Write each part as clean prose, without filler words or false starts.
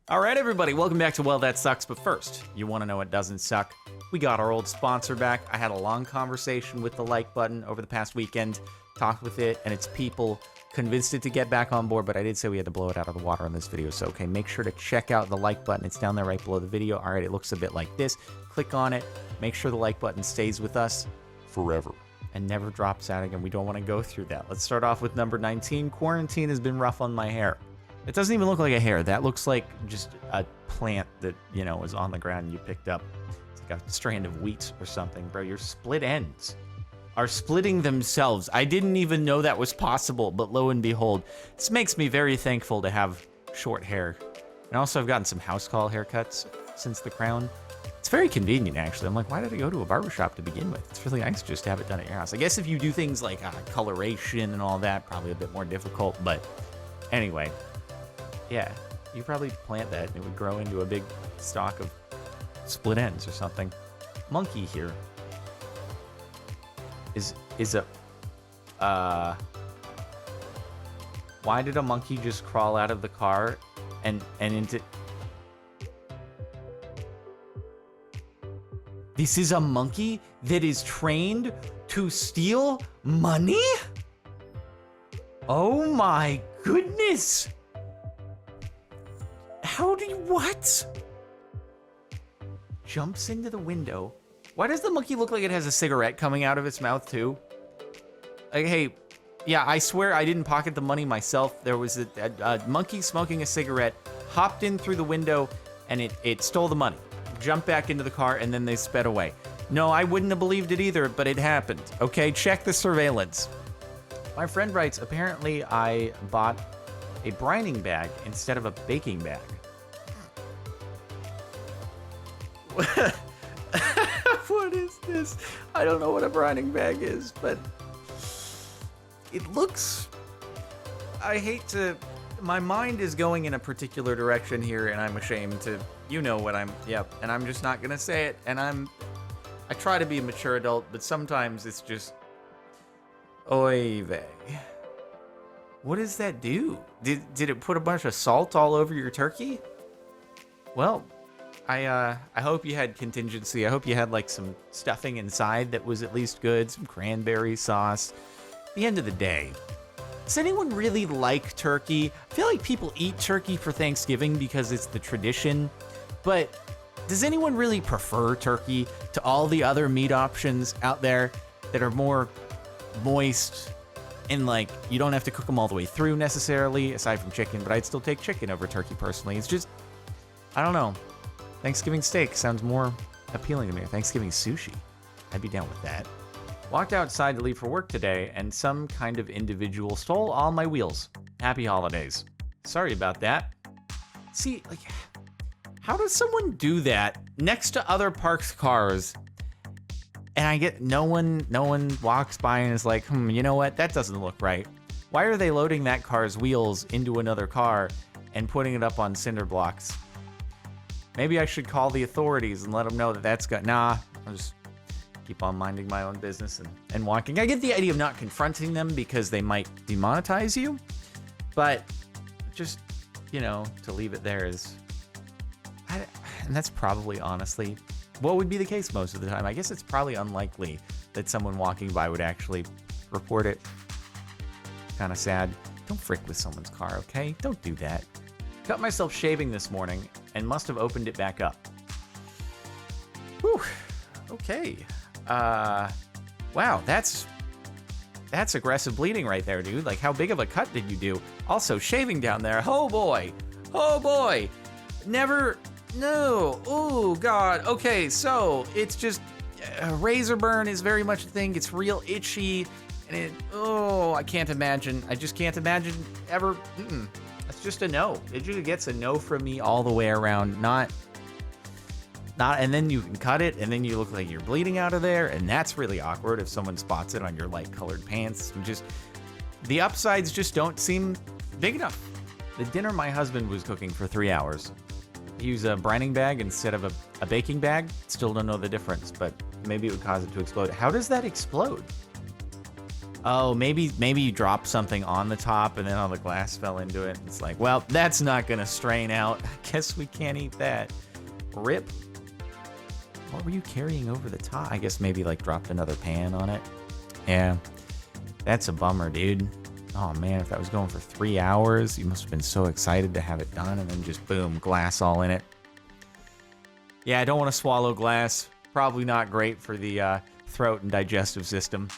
All right, everybody, welcome back to Well, That Sucks. But first, you want to know what doesn't suck? We got our old sponsor back. I had a long conversation with the like button over the past weekend, talked with it and its people, convinced it to get back on board, but I did say we had to blow it out of the water in this video. So, okay, make sure to check out the like button. It's down there right below the video. All right, it looks a bit like this. Click on it. Make sure the like button stays with us forever and never drops out again. We don't want to go through that. Let's start off with number 19. Quarantine has been rough on my hair. It doesn't even look like a hair. That looks like just a plant that, you know, was on the ground and you picked up. It's like a strand of wheat or something. Bro, your split ends are splitting themselves. I didn't even know that was possible, but lo and behold, this makes me very thankful to have short hair. And also I've gotten some house call haircuts since the crown. It's very convenient, actually. I'm like, why did I go to a barbershop to begin with? It's really nice just to have it done at your house. I guess if you do things like coloration and all that, probably a bit more difficult, but anyway. Yeah, you probably plant that and it would grow into a big stalk of split ends or something. Monkey here is a why did a monkey just crawl out of the car and into... This is a monkey that is trained to steal money? Oh my goodness! How do you, what? Jumps into the window. Why does the monkey look like it has a cigarette coming out of its mouth too? Like, hey, yeah, I swear I didn't pocket the money myself. There was a monkey smoking a cigarette, hopped in through the window, and it stole the money. Jumped back into the car, and then they sped away. No, I wouldn't have believed it either, but it happened. Okay, check the surveillance. My friend writes, apparently I bought a brining bag instead of a baking bag. What is this? I don't know what a brining bag is, but it looks... I hate to... My mind is going in a particular direction here, and I'm ashamed to... You know what I'm... Yep, and I'm just not gonna say it, and I try to be a mature adult, but sometimes it's just... Oy vey. What does that do? Did it put a bunch of salt all over your turkey? Well... I hope you had contingency. I hope you had like some stuffing inside that was at least good, some cranberry sauce. At the end of the day, does anyone really like turkey? I feel like people eat turkey for Thanksgiving because it's the tradition, but does anyone really prefer turkey to all the other meat options out there that are more moist and like you don't have to cook them all the way through necessarily, aside from chicken, but I'd still take chicken over turkey personally. It's just, I don't know. Thanksgiving steak sounds more appealing to me. Or Thanksgiving sushi. I'd be down with that. Walked outside to leave for work today, and some kind of individual stole all my wheels. Happy holidays. Sorry about that. See, like, how does someone do that next to other parked cars? And I get no one walks by and is like, you know what? That doesn't look right. Why are they loading that car's wheels into another car and putting it up on cinder blocks? Maybe I should call the authorities and let them know that that's got... Nah, I'll just keep on minding my own business and walking. I get the idea of not confronting them because they might demonetize you, but just, you know, to leave it there is... And that's probably, honestly, what would be the case most of the time. I guess it's probably unlikely that someone walking by would actually report it. Kind of sad. Don't frick with someone's car, okay? Don't do that. Cut myself shaving this morning and must have opened it back up. Whew. Okay. Wow, that's aggressive bleeding right there, dude. Like, how big of a cut did you do? Also, shaving down there. Oh boy. Oh boy. Never. No. Oh God. Okay, so it's just razor burn is very much a thing. It's real itchy, and I can't imagine. I just can't imagine ever. That's just a no. It just gets a no from me all the way around. Not, and then you can cut it, and then you look like you're bleeding out of there, and that's really awkward if someone spots it on your light-colored pants. And just, the upsides just don't seem big enough. The dinner my husband was cooking for 3 hours. He used a brining bag instead of a baking bag. Still don't know the difference, but maybe it would cause it to explode. How does that explode? Oh, maybe you dropped something on the top and then all the glass fell into it. It's like, well, that's not gonna strain out. I guess we can't eat that. Rip. What were you carrying over the top? I guess maybe like dropped another pan on it. Yeah, that's a bummer, dude. Oh man, if that was going for 3 hours, you must have been so excited to have it done, and then just boom, glass all in it. Yeah, I don't want to swallow glass. Probably not great for the throat and digestive system.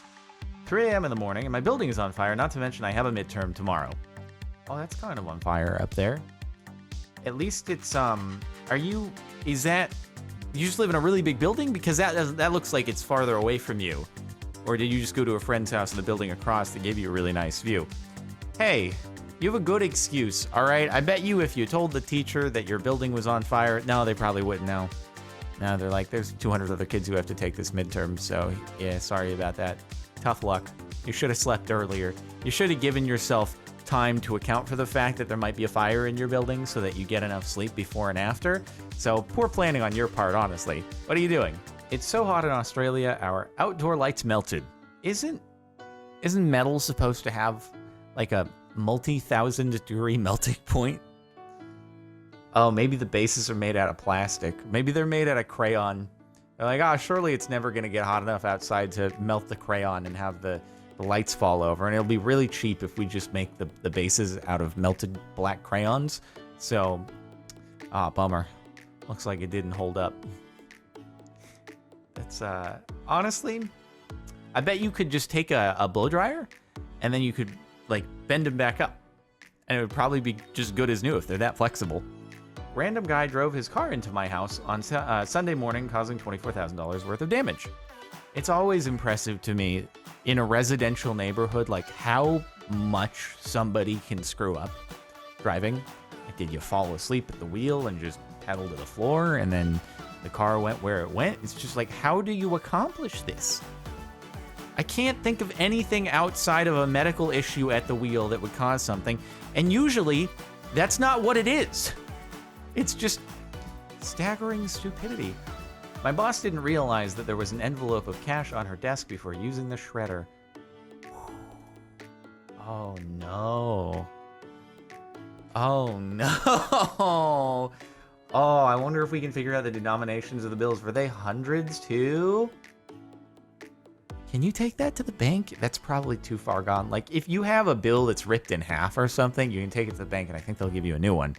3 a.m. in the morning, and my building is on fire, not to mention I have a midterm tomorrow. Oh, that's kind of on fire up there. At least it's, you just live in a really big building? Because that looks like it's farther away from you. Or did you just go to a friend's house in the building across that gave you a really nice view? Hey, you have a good excuse, all right? I bet you if you told the teacher that your building was on fire, no, they probably wouldn't know. No, they're like, there's 200 other kids who have to take this midterm, so yeah, sorry about that. Tough luck. You should have slept earlier. You should have given yourself time to account for the fact that there might be a fire in your building so that you get enough sleep before and after. So poor planning on your part, honestly. What are you doing? It's so hot in Australia, our outdoor lights melted. Isn't metal supposed to have like a multi-thousand degree melting point? Oh, maybe the bases are made out of plastic. Maybe they're made out of crayon. They're like, oh, surely it's never going to get hot enough outside to melt the crayon and have the lights fall over. And it'll be really cheap if we just make the bases out of melted black crayons. So, bummer. Looks like it didn't hold up. That's, honestly, I bet you could just take a blow dryer and then you could, like, bend them back up. And it would probably be just good as new if they're that flexible. Random guy drove his car into my house on Sunday morning, causing $24,000 worth of damage. It's always impressive to me in a residential neighborhood, like how much somebody can screw up driving. Like, did you fall asleep at the wheel and just pedal to the floor and then the car went where it went? It's just like, how do you accomplish this? I can't think of anything outside of a medical issue at the wheel that would cause something. And usually that's not what it is. It's just staggering stupidity. My boss didn't realize that there was an envelope of cash on her desk before using the shredder. Oh no. Oh no. Oh, I wonder if we can figure out the denominations of the bills. Were they hundreds too? Can you take that to the bank? That's probably too far gone. Like, if you have a bill that's ripped in half or something, you can take it to the bank and I think they'll give you a new one.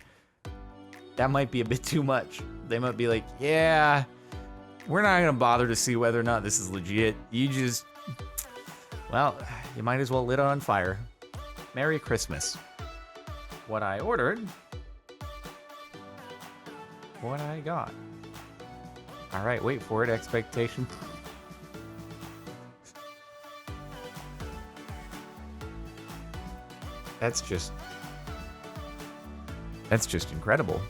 That might be a bit too much. They might be like, yeah, we're not gonna bother to see whether or not this is legit. You just, well, you might as well lit it on fire. Merry Christmas. What I ordered, what I got. All right, wait for it, expectation. That's just incredible.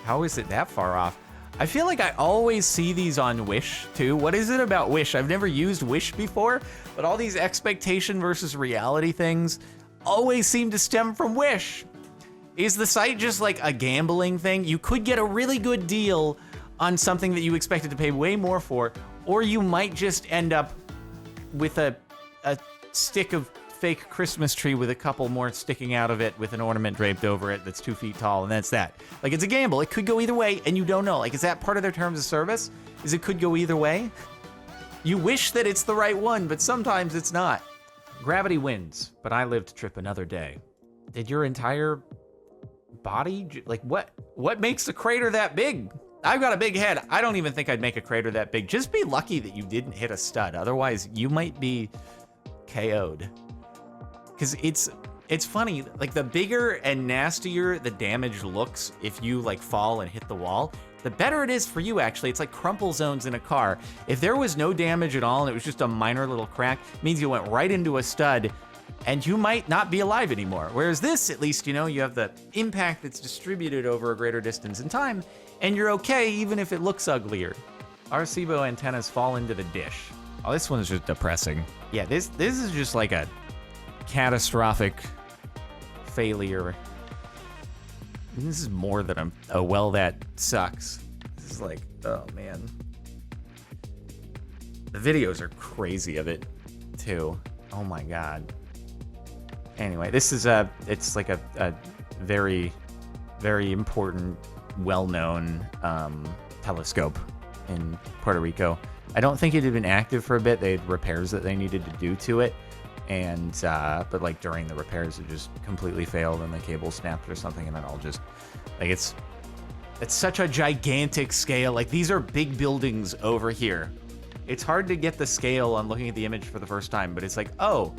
How is it that far off? I feel like I always see these on Wish too. What is it about Wish? I've never used Wish before, but all these expectation versus reality things always seem to stem from Wish. Is the site just like a gambling thing? You could get a really good deal on something that you expected to pay way more for, or you might just end up with a stick of fake Christmas tree with a couple more sticking out of it with an ornament draped over it that's 2 feet tall, and that's that. Like, it's a gamble. It could go either way, and you don't know. Like, is that part of their terms of service? Is it could go either way? You wish that it's the right one, but sometimes it's not. Gravity wins, but I live to trip another day. Did your entire body, like, what makes a crater that big? I've got a big head. I don't even think I'd make a crater that big. Just be lucky that you didn't hit a stud. Otherwise, you might be KO'd. Because it's funny, like the bigger and nastier the damage looks if you like fall and hit the wall, the better it is for you actually. It's like crumple zones in a car. If there was no damage at all and it was just a minor little crack, it means you went right into a stud and you might not be alive anymore. Whereas this, at least, you know, you have the impact that's distributed over a greater distance in time and you're okay even if it looks uglier. Arecibo antennas fall into the dish. Oh, this one's just depressing. Yeah, this is just like a catastrophic failure. This is more than a well, that sucks. This is like, oh man. The videos are crazy of it too. Oh my god. Anyway, this is it's like a very, very important, well-known telescope in Puerto Rico. I don't think it had been active for a bit. They had repairs that they needed to do to it, and but like during the repairs, it just completely failed and the cable snapped or something, and it all just like it's such a gigantic scale. Like these are big buildings over here. It's hard to get the scale on looking at the image for the first time, but it's like, oh,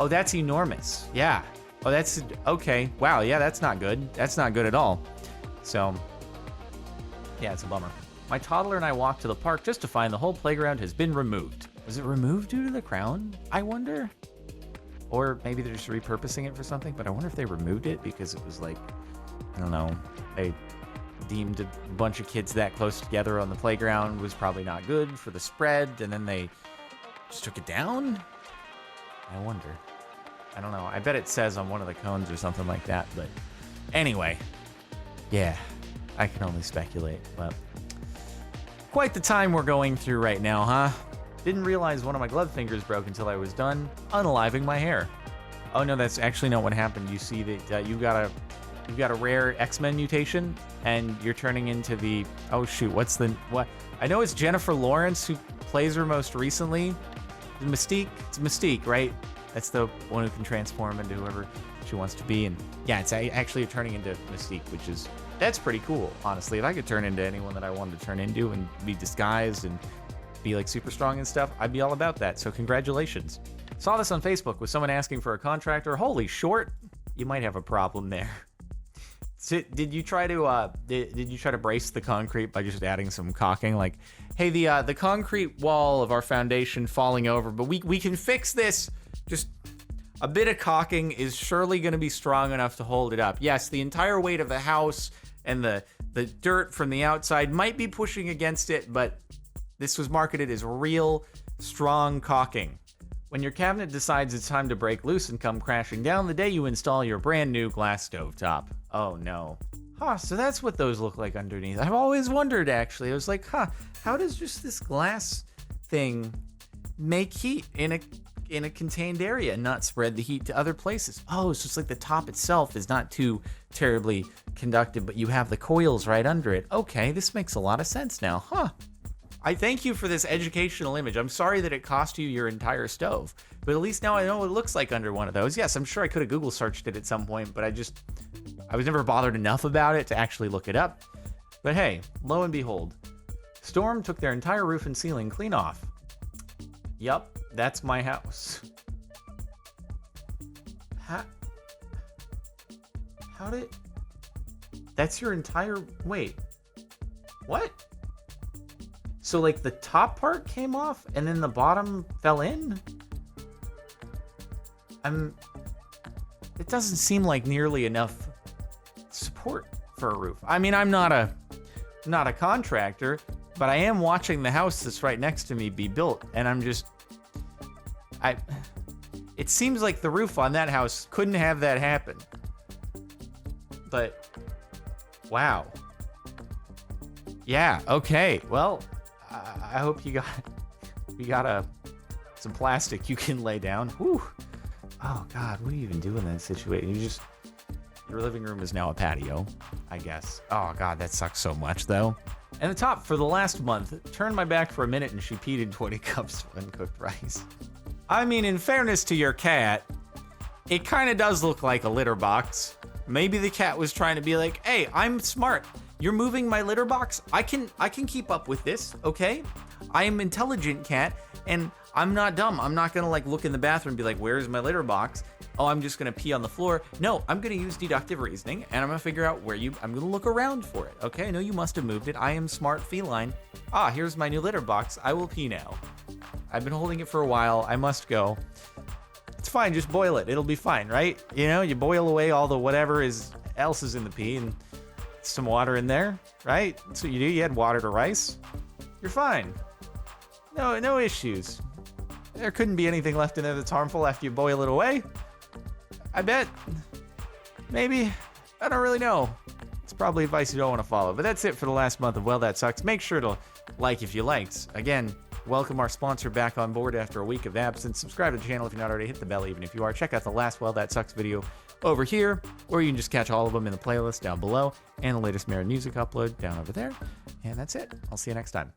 that's enormous. Yeah. Oh, that's okay. Wow. Yeah, that's not good. That's not good at all. So, yeah, it's a bummer. My toddler and I walked to the park just to find the whole playground has been removed. Was it removed due to the crown? I wonder. Or maybe they're just repurposing it for something, but I wonder if they removed it because it was like, I don't know, they deemed a bunch of kids that close together on the playground was probably not good for the spread, and then they just took it down? I wonder. I don't know. I bet it says on one of the cones or something like that, but anyway. Yeah, I can only speculate, but quite the time we're going through right now, huh? Didn't realize one of my glove fingers broke until I was done unaliving my hair. Oh no, that's actually not what happened. You see that you've got a rare XMen mutation, and you're turning into the, oh shoot, what? I know it's Jennifer Lawrence who plays her most recently. Mystique? It's Mystique, right? That's the one who can transform into whoever she wants to be. And yeah, it's actually turning into Mystique, that's pretty cool, honestly. If I could turn into anyone that I wanted to turn into and be disguised and be like super strong and stuff, I'd be all about that. So congratulations. Saw this on Facebook with someone asking for a contractor. Holy short, you might have a problem there. So did you try to brace the concrete by just adding some caulking? Like, hey, the concrete wall of our foundation falling over, but we can fix this. Just a bit of caulking is surely going to be strong enough to hold it up. Yes, the entire weight of the house and the dirt from the outside might be pushing against it, but this was marketed as real, strong caulking. When your cabinet decides it's time to break loose and come crashing down the day you install your brand new glass stovetop. Oh no. Huh, so that's what those look like underneath. I've always wondered, actually. I was like, how does just this glass thing make heat in a contained area and not spread the heat to other places? Oh, so it's like the top itself is not too terribly conductive, but you have the coils right under it. Okay, this makes a lot of sense now. I thank you for this educational image. I'm sorry that it cost you your entire stove, but at least now I know what it looks like under one of those. Yes, I'm sure I could have Google searched it at some point, but I was never bothered enough about it to actually look it up. But hey, lo and behold, storm took their entire roof and ceiling clean off. Yup, that's my house. How did... That's your entire... Wait. What? So, like, the top part came off, and then the bottom fell in? It doesn't seem like nearly enough support for a roof. I mean, I'm not a contractor, but I am watching the house that's right next to me be built, and I'm just... It seems like the roof on that house couldn't have that happen. But, wow. Yeah, okay, well... I hope you got some plastic you can lay down. Whew. Oh God, what do you even do in that situation? Your living room is now a patio, I guess. Oh God, that sucks so much though. And the top for the last month turned my back for a minute and she peed in 20 cups of uncooked rice. I mean, in fairness to your cat, it kind of does look like a litter box. Maybe the cat was trying to be like, hey, I'm smart. You're moving my litter box? I can keep up with this, okay? I am intelligent, cat, and I'm not dumb. I'm not gonna like look in the bathroom and be like, where's my litter box? Oh, I'm just gonna pee on the floor. No, I'm gonna use deductive reasoning, and I'm gonna figure out I'm gonna look around for it, okay? I know you must have moved it. I am smart feline. Ah, here's my new litter box. I will pee now. I've been holding it for a while. I must go. It's fine, just boil it. It'll be fine, right? You know, you boil away all the whatever else is in the pee, and some water in there, right? That's what you do. You add water to rice. You're fine. No issues. There couldn't be anything left in there that's harmful after you boil it away. I bet. Maybe. I don't really know. It's probably advice you don't want to follow. But that's it for the last month of Well, That Sucks. Make sure to like if you liked. Again, welcome our sponsor back on board after a week of absence. Subscribe to the channel if you're not already. Hit the bell even if you are. Check out the last Well That Sucks video over here, or you can just catch all of them in the playlist down below, and the latest Mirror music upload down over there. And that's it. I'll see you next time.